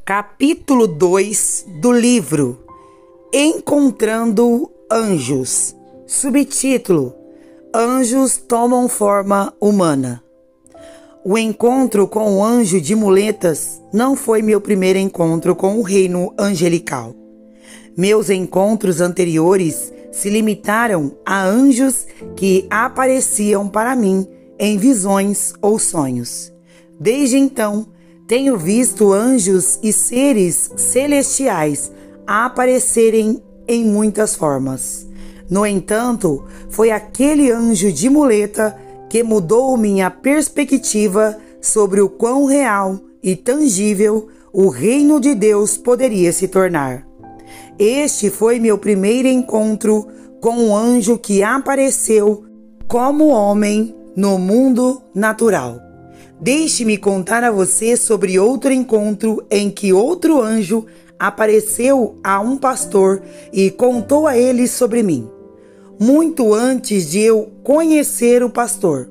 Capítulo 2 do livro Encontrando Anjos. Subtítulo: Anjos tomam forma humana. O encontro com o anjo de muletas não foi meu primeiro encontro com o reino angelical. Meus encontros anteriores se limitaram a anjos que apareciam para mim em visões ou sonhos. Desde então, tenho visto anjos e seres celestiais aparecerem em muitas formas. No entanto, foi aquele anjo de muleta que mudou minha perspectiva sobre o quão real e tangível o reino de Deus poderia se tornar. Este foi meu primeiro encontro com um anjo que apareceu como homem no mundo natural. Deixe-me contar a você sobre outro encontro em que outro anjo apareceu a um pastor e contou a ele sobre mim, muito antes de eu conhecer o pastor.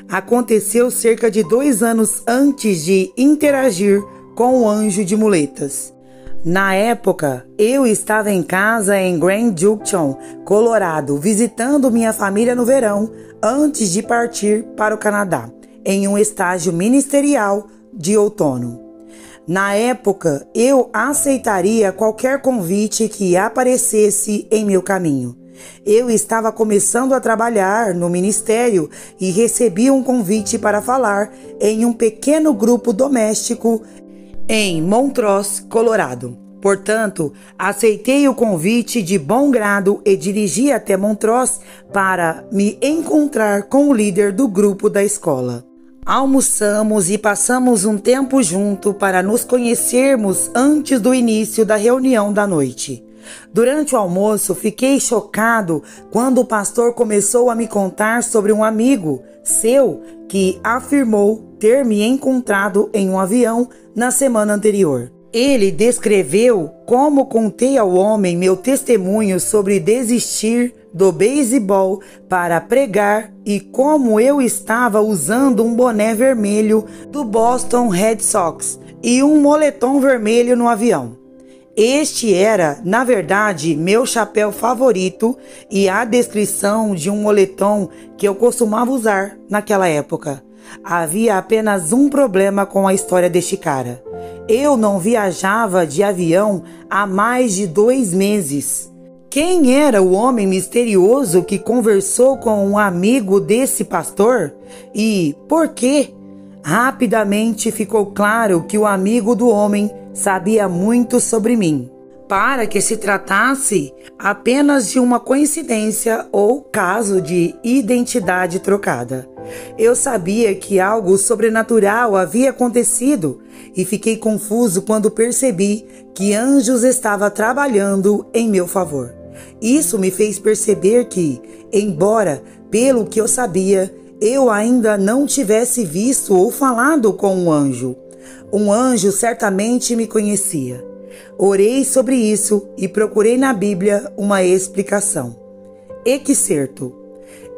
Aconteceu cerca de 2 anos antes de interagir com o anjo de muletas. Na época, eu estava em casa em Grand Junction, Colorado, visitando minha família no verão antes de partir para o Canadá, em um estágio ministerial de outono. Na época, eu aceitaria qualquer convite que aparecesse em meu caminho. Eu estava começando a trabalhar no ministério e recebi um convite para falar em um pequeno grupo doméstico em Montrose, Colorado. Portanto, aceitei o convite de bom grado e dirigi até Montrose para me encontrar com o líder do grupo da escola. Almoçamos e passamos um tempo junto para nos conhecermos antes do início da reunião da noite. Durante o almoço, fiquei chocado quando o pastor começou a me contar sobre um amigo seu que afirmou ter me encontrado em um avião na semana anterior. Ele descreveu como contei ao homem meu testemunho sobre desistir do beisebol para pregar e como eu estava usando um boné vermelho do Boston Red Sox e um moletom vermelho no avião. Este era, na verdade, meu chapéu favorito e a descrição de um moletom que eu costumava usar naquela época. Havia apenas um problema com a história deste cara. Eu não viajava de avião há mais de 2 meses. Quem era o homem misterioso que conversou com um amigo desse pastor? E por quê? Rapidamente ficou claro que o amigo do homem sabia muito sobre mim, para que se tratasse apenas de uma coincidência ou caso de identidade trocada. Eu sabia que algo sobrenatural havia acontecido e fiquei confuso quando percebi que anjos estavam trabalhando em meu favor. Isso me fez perceber que, embora, pelo que eu sabia, eu ainda não tivesse visto ou falado com um anjo certamente me conhecia. Orei sobre isso e procurei na Bíblia uma explicação. E que certo!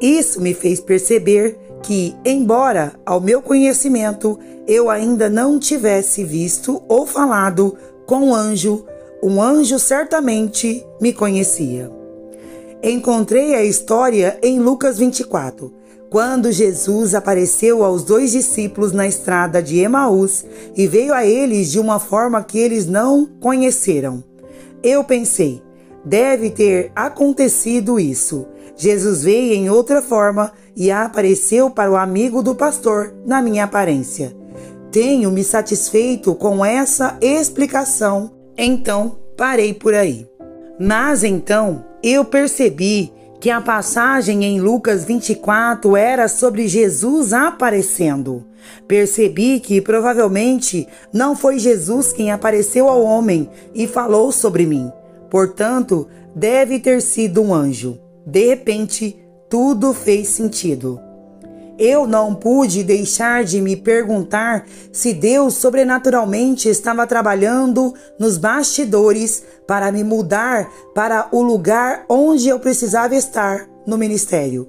Isso me fez perceber que, embora ao meu conhecimento eu ainda não tivesse visto ou falado com um anjo certamente me conhecia. Encontrei a história em Lucas 24, quando Jesus apareceu aos 2 discípulos na estrada de Emaús e veio a eles de uma forma que eles não conheceram. Eu pensei, deve ter acontecido isso. Jesus veio em outra forma e apareceu para o amigo do pastor na minha aparência. Tenho me satisfeito com essa explicação, então parei por aí. Mas então eu percebi que a passagem em Lucas 24 era sobre Jesus aparecendo. Percebi que provavelmente não foi Jesus quem apareceu ao homem e falou sobre mim. Portanto, deve ter sido um anjo. De repente, tudo fez sentido. Eu não pude deixar de me perguntar se Deus sobrenaturalmente estava trabalhando nos bastidores para me mudar para o lugar onde eu precisava estar no ministério.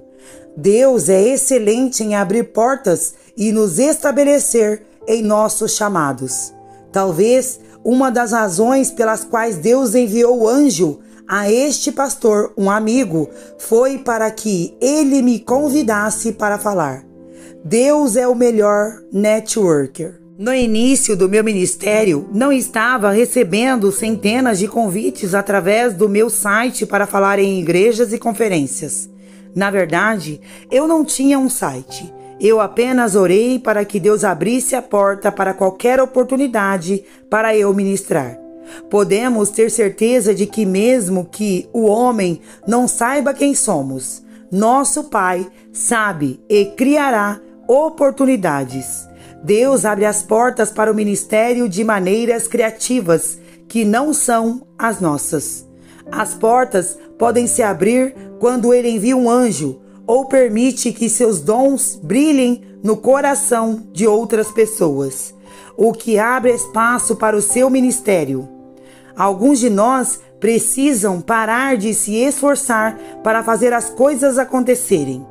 Deus é excelente em abrir portas e nos estabelecer em nossos chamados. Talvez uma das razões pelas quais Deus enviou o anjo a este pastor, um amigo, foi para que ele me convidasse para falar. Deus é o melhor networker. No início do meu ministério, não estava recebendo centenas de convites através do meu site para falar em igrejas e conferências. Na verdade, eu não tinha um site. Eu apenas orei para que Deus abrisse a porta para qualquer oportunidade para eu ministrar. Podemos ter certeza de que mesmo que o homem não saiba quem somos, nosso Pai sabe e criará oportunidades. Deus abre as portas para o ministério de maneiras criativas que não são as nossas. As portas podem se abrir quando Ele envia um anjo ou permite que seus dons brilhem no coração de outras pessoas, o que abre espaço para o seu ministério. Alguns de nós precisam parar de se esforçar para fazer as coisas acontecerem.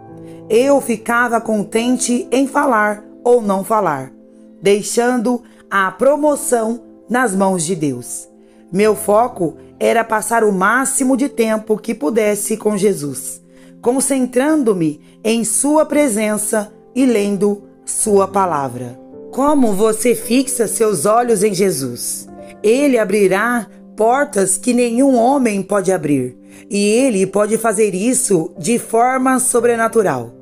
Eu ficava contente em falar ou não falar, deixando a promoção nas mãos de Deus. Meu foco era passar o máximo de tempo que pudesse com Jesus, concentrando-me em sua presença e lendo sua palavra. Como você fixa seus olhos em Jesus? Ele abrirá portas que nenhum homem pode abrir, e ele pode fazer isso de forma sobrenatural.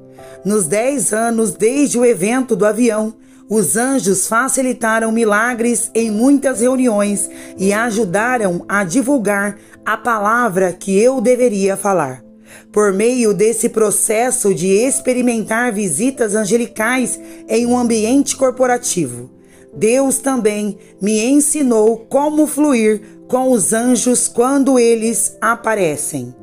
Nos 10 anos desde o evento do avião, os anjos facilitaram milagres em muitas reuniões e ajudaram a divulgar a palavra que eu deveria falar. Por meio desse processo de experimentar visitas angelicais em um ambiente corporativo, Deus também me ensinou como fluir com os anjos quando eles aparecem.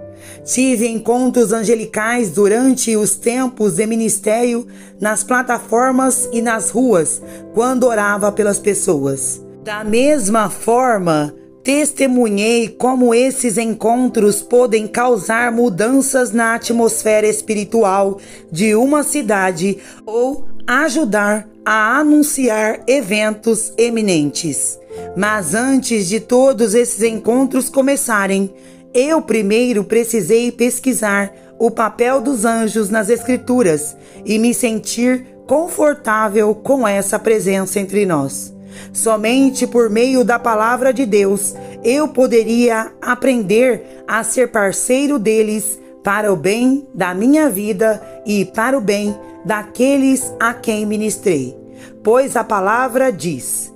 Tive encontros angelicais durante os tempos de ministério nas plataformas e nas ruas, quando orava pelas pessoas. Da mesma forma, testemunhei como esses encontros podem causar mudanças na atmosfera espiritual de uma cidade ou ajudar a anunciar eventos eminentes. Mas antes de todos esses encontros começarem, eu primeiro precisei pesquisar o papel dos anjos nas Escrituras e me sentir confortável com essa presença entre nós. Somente por meio da palavra de Deus eu poderia aprender a ser parceiro deles para o bem da minha vida e para o bem daqueles a quem ministrei. Pois a palavra diz: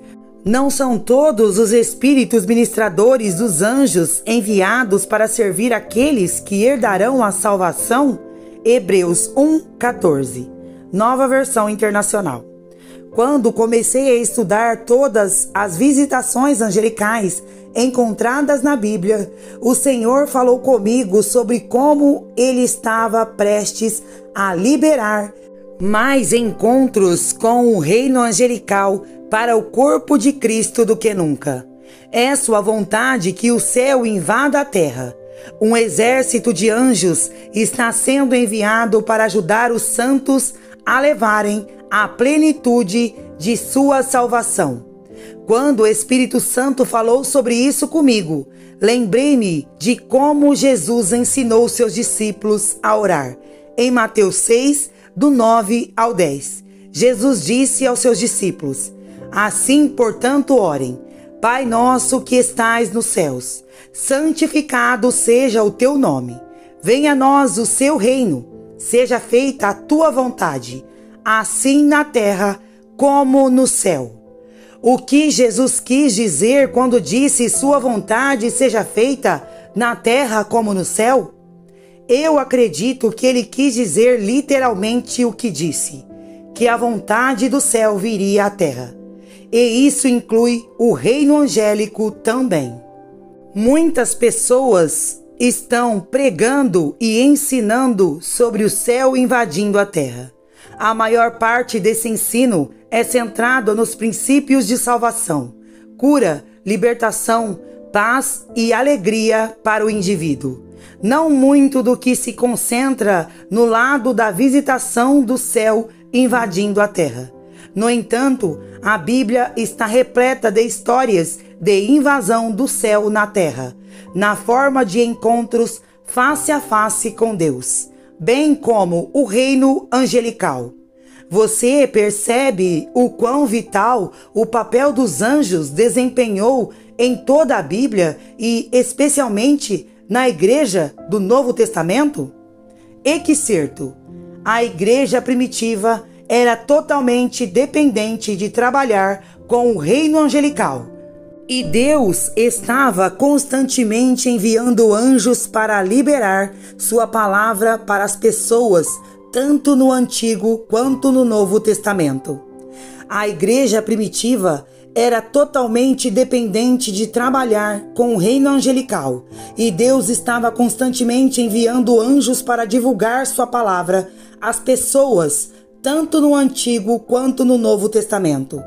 não são todos os espíritos ministradores dos anjos enviados para servir aqueles que herdarão a salvação? Hebreus 1:14, Nova Versão Internacional. Quando comecei a estudar todas as visitações angelicais encontradas na Bíblia, o Senhor falou comigo sobre como Ele estava prestes a liberar mais encontros com o reino angelical para o corpo de Cristo do que nunca. É sua vontade que o céu invada a terra. Um exército de anjos está sendo enviado para ajudar os santos a levarem a plenitude de sua salvação. Quando o Espírito Santo falou sobre isso comigo, lembrei-me de como Jesus ensinou seus discípulos a orar. Em Mateus 6, do 9 ao 10, Jesus disse aos seus discípulos: assim, portanto, orem: Pai nosso que estais nos céus, santificado seja o teu nome. Venha a nós o seu reino. Seja feita a tua vontade, assim na terra como no céu. O que Jesus quis dizer quando disse sua vontade seja feita na terra como no céu? Eu acredito que ele quis dizer literalmente o que disse, que a vontade do céu viria à terra. E isso inclui o reino angélico também. Muitas pessoas estão pregando e ensinando sobre o céu invadindo a terra. A maior parte desse ensino é centrado nos princípios de salvação, cura, libertação, paz e alegria para o indivíduo. Não muito do que se concentra no lado da visitação do céu invadindo a terra. No entanto, a Bíblia está repleta de histórias de invasão do céu na terra, na forma de encontros face a face com Deus, bem como o reino angelical. Você percebe o quão vital o papel dos anjos desempenhou em toda a Bíblia e especialmente na Igreja do Novo Testamento? E que certo, a Igreja primitiva era totalmente dependente de trabalhar com o reino angelical. E Deus estava constantemente enviando anjos para liberar sua palavra para as pessoas, tanto no Antigo quanto no Novo Testamento. A igreja primitiva era totalmente dependente de trabalhar com o reino angelical, e Deus estava constantemente enviando anjos para divulgar sua palavra às pessoas, tanto no Antigo quanto no Novo Testamento.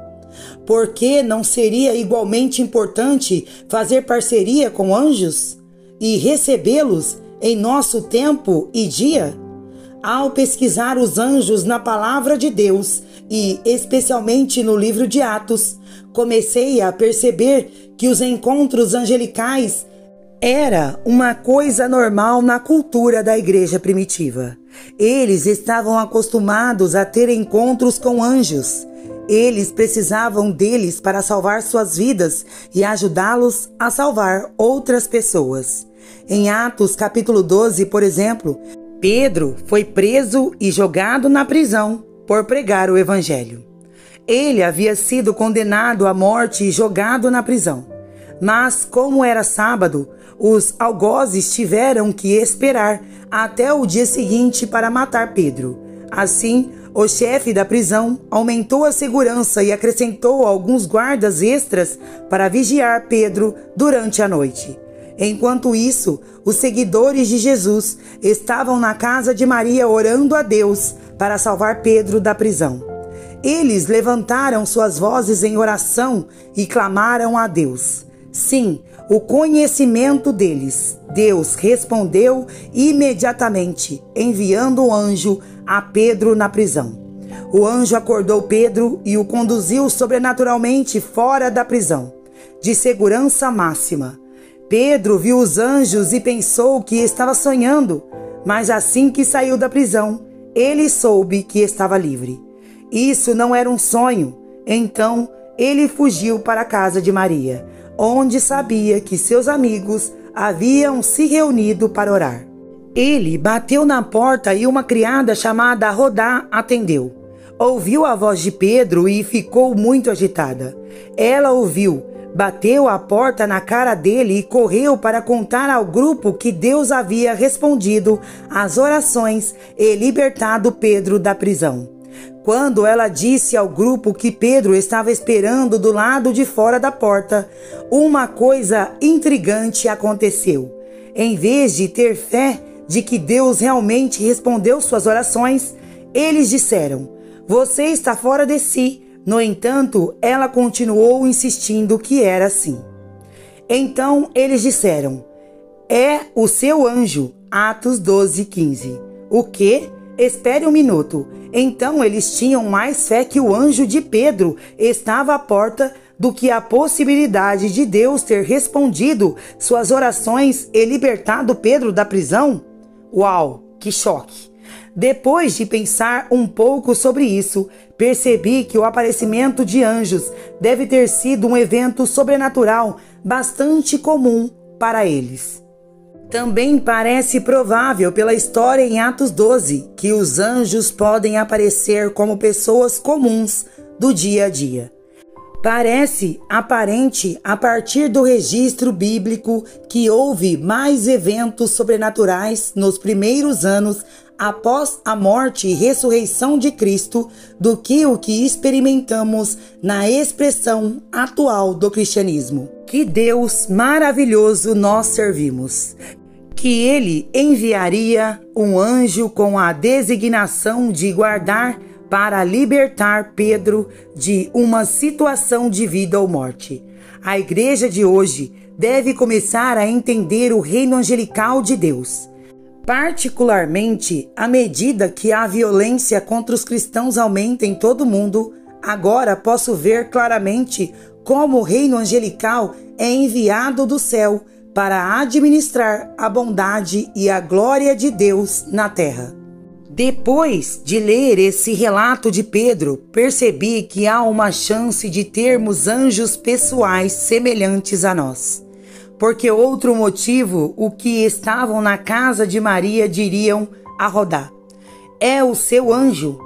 Por que não seria igualmente importante fazer parceria com anjos e recebê-los em nosso tempo e dia? Ao pesquisar os anjos na palavra de Deus e especialmente no livro de Atos, comecei a perceber que os encontros angelicais era uma coisa normal na cultura da igreja primitiva. Eles estavam acostumados a ter encontros com anjos. Eles precisavam deles para salvar suas vidas e ajudá-los a salvar outras pessoas. Em Atos capítulo 12, por exemplo, Pedro foi preso e jogado na prisão por pregar o evangelho. Ele havia sido condenado à morte e jogado na prisão. Mas, como era sábado, os algozes tiveram que esperar até o dia seguinte para matar Pedro. Assim, o chefe da prisão aumentou a segurança e acrescentou alguns guardas extras para vigiar Pedro durante a noite. Enquanto isso, os seguidores de Jesus estavam na casa de Maria orando a Deus para salvar Pedro da prisão. Eles levantaram suas vozes em oração e clamaram a Deus. Sim, o conhecimento deles. Deus respondeu imediatamente, enviando o anjo a Pedro na prisão. O anjo acordou Pedro e o conduziu sobrenaturalmente fora da prisão, de segurança máxima. Pedro viu os anjos e pensou que estava sonhando, mas assim que saiu da prisão, ele soube que estava livre. Isso não era um sonho. Então, ele fugiu para a casa de Maria, onde sabia que seus amigos haviam se reunido para orar. Ele bateu na porta e uma criada chamada Rodá atendeu. Ouviu a voz de Pedro e ficou muito agitada. Ela ouviu, bateu a porta na cara dele e correu para contar ao grupo que Deus havia respondido às orações e libertado Pedro da prisão. Quando ela disse ao grupo que Pedro estava esperando do lado de fora da porta, uma coisa intrigante aconteceu. Em vez de ter fé de que Deus realmente respondeu suas orações, eles disseram: "Você está fora de si." No entanto, ela continuou insistindo que era assim. Então eles disseram: "É o seu anjo." Atos 12:15. O quê? Espere um minuto. Então eles tinham mais fé que o anjo de Pedro estava à porta do que a possibilidade de Deus ter respondido suas orações e libertado Pedro da prisão? Uau, que choque! Depois de pensar um pouco sobre isso, percebi que o aparecimento de anjos deve ter sido um evento sobrenatural bastante comum para eles. Também parece provável pela história em Atos 12 que os anjos podem aparecer como pessoas comuns do dia a dia. Parece aparente a partir do registro bíblico que houve mais eventos sobrenaturais nos primeiros anos após a morte e ressurreição de Cristo do que o que experimentamos na expressão atual do cristianismo. Que Deus maravilhoso nós servimos! Que ele enviaria um anjo com a designação de guardar para libertar Pedro de uma situação de vida ou morte. A igreja de hoje deve começar a entender o reino angelical de Deus. Particularmente, à medida que a violência contra os cristãos aumenta em todo o mundo, Agora posso ver claramente como o reino angelical é enviado do céu para administrar a bondade e a glória de Deus na terra. Depois de ler esse relato de Pedro, percebi que há uma chance de termos anjos pessoais semelhantes a nós. Porque outro motivo, o que estavam na casa de Maria diriam a rodar: é o seu anjo.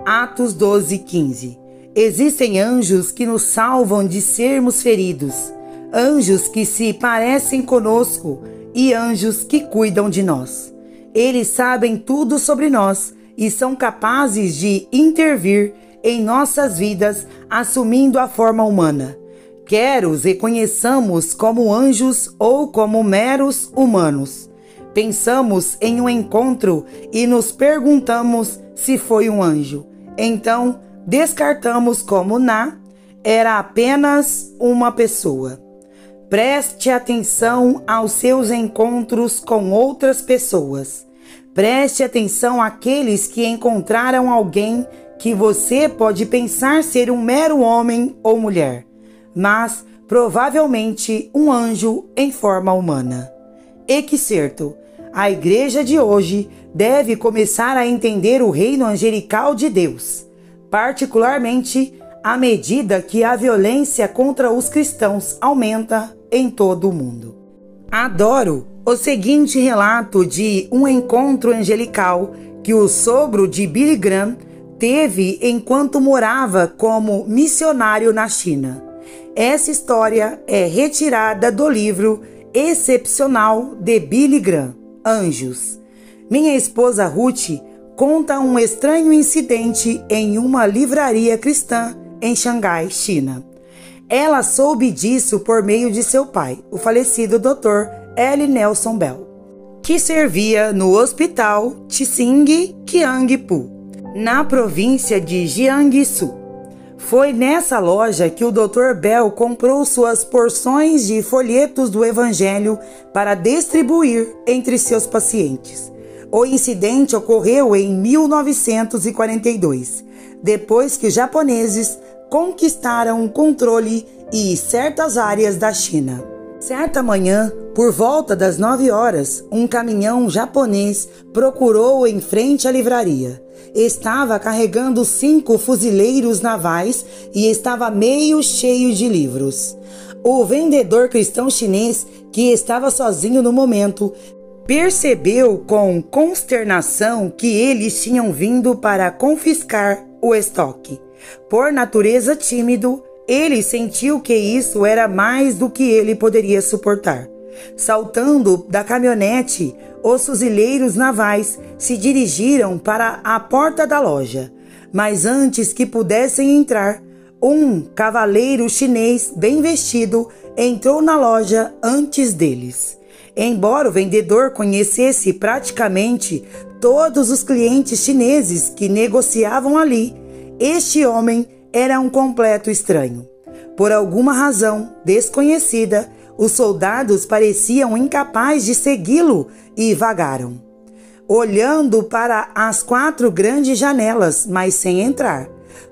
Atos 12:15. Existem anjos que nos salvam de sermos feridos, anjos que se parecem conosco e anjos que cuidam de nós. Eles sabem tudo sobre nós e são capazes de intervir em nossas vidas assumindo a forma humana. Quer os reconheçamos como anjos ou como meros humanos. Pensamos em um encontro e nos perguntamos se foi um anjo. Então, descartamos como era apenas uma pessoa. Preste atenção aos seus encontros com outras pessoas. Preste atenção àqueles que encontraram alguém que você pode pensar ser um mero homem ou mulher, mas provavelmente um anjo em forma humana. E que certo, a igreja de hoje deve começar a entender o reino angelical de Deus, particularmente à medida que a violência contra os cristãos aumenta em todo o mundo. Adoro o seguinte relato de um encontro angelical que o sogro de Billy Graham teve enquanto morava como missionário na China. Essa história é retirada do livro excepcional de Billy Graham, Anjos. Minha esposa Ruth conta um estranho incidente em uma livraria cristã em Xangai, China. Ela soube disso por meio de seu pai, o falecido Dr. L. Nelson Bell, que servia no Hospital Tsingy Kiangpu, na província de Jiangsu. Foi nessa loja que o Dr. Bell comprou suas porções de folhetos do Evangelho para distribuir entre seus pacientes. O incidente ocorreu em 1942, depois que os japoneses conquistaram o controle e certas áreas da China. Certa manhã, por volta das 9 horas, um caminhão japonês procurou em frente à livraria. Estava carregando 5 fuzileiros navais e estava meio cheio de livros. O vendedor cristão chinês, que estava sozinho no momento, percebeu com consternação que eles tinham vindo para confiscar o estoque. Por natureza tímido, ele sentiu que isso era mais do que ele poderia suportar. Saltando da caminhonete, os fuzileiros navais se dirigiram para a porta da loja. Mas antes que pudessem entrar, um cavaleiro chinês bem vestido entrou na loja antes deles. Embora o vendedor conhecesse praticamente todos os clientes chineses que negociavam ali, este homem era um completo estranho. Por alguma razão desconhecida, os soldados pareciam incapazes de segui-lo e vagaram, olhando para as 4 grandes janelas, mas sem entrar.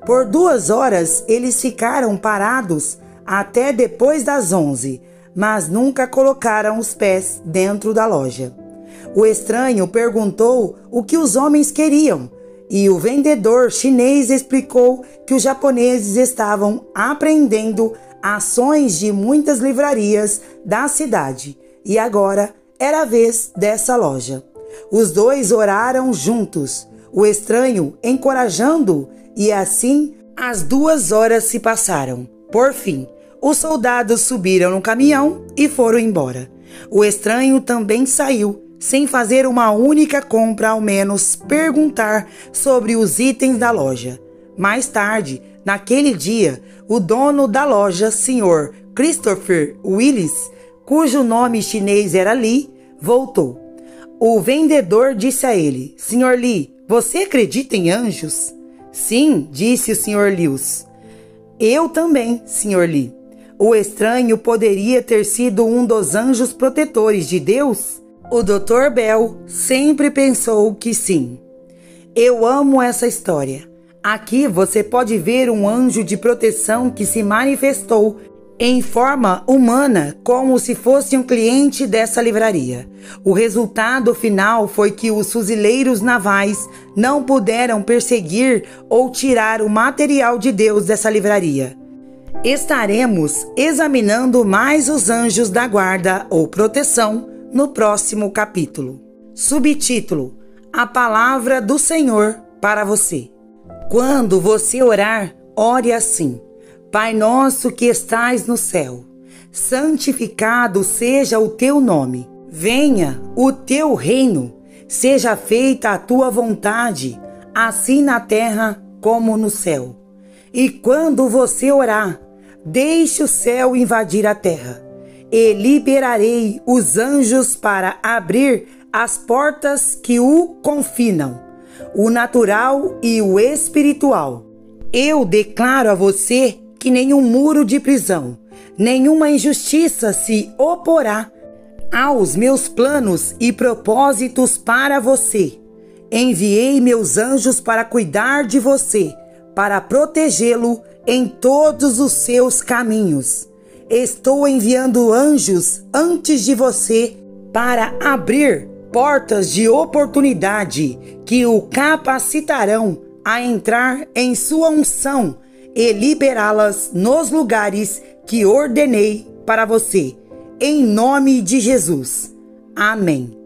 Por 2 horas eles ficaram parados até depois das 11, mas nunca colocaram os pés dentro da loja. O estranho perguntou o que os homens queriam, e o vendedor chinês explicou que os japoneses estavam apreendendo ações de muitas livrarias da cidade, e agora era a vez dessa loja. Os dois oraram juntos, o estranho encorajando-o, e assim as 2 horas se passaram. Por fim, os soldados subiram no caminhão e foram embora. O estranho também saiu, sem fazer uma única compra, ao menos perguntar sobre os itens da loja. Mais tarde, naquele dia, o dono da loja, Sr. Christopher Willis, cujo nome chinês era Li, voltou. O vendedor disse a ele: Sr. Li, você acredita em anjos? Sim, disse o Sr. Lius. Eu também, Sr. Li. O estranho poderia ter sido um dos anjos protetores de Deus? O Dr. Bell sempre pensou que sim. Eu amo essa história. Aqui você pode ver um anjo de proteção que se manifestou em forma humana, como se fosse um cliente dessa livraria. O resultado final foi que os fuzileiros navais não puderam perseguir ou tirar o material de Deus dessa livraria. Estaremos examinando mais os anjos da guarda ou proteção no próximo capítulo. Subtítulo: A palavra do Senhor para você. Quando você orar, ore assim: Pai nosso que estais no céu, santificado seja o teu nome. Venha o teu reino, seja feita a tua vontade, assim na terra como no céu. E quando você orar, deixe o céu invadir a terra, e liberarei os anjos para abrir as portas que o confinam, o natural e o espiritual. Eu declaro a você que nenhum muro de prisão, nenhuma injustiça se oporá aos meus planos e propósitos para você. Enviei meus anjos para cuidar de você, para protegê-lo em todos os seus caminhos. Estou enviando anjos antes de você para abrir portas de oportunidade que o capacitarão a entrar em sua unção e liberá-las nos lugares que ordenei para você, em nome de Jesus. Amém.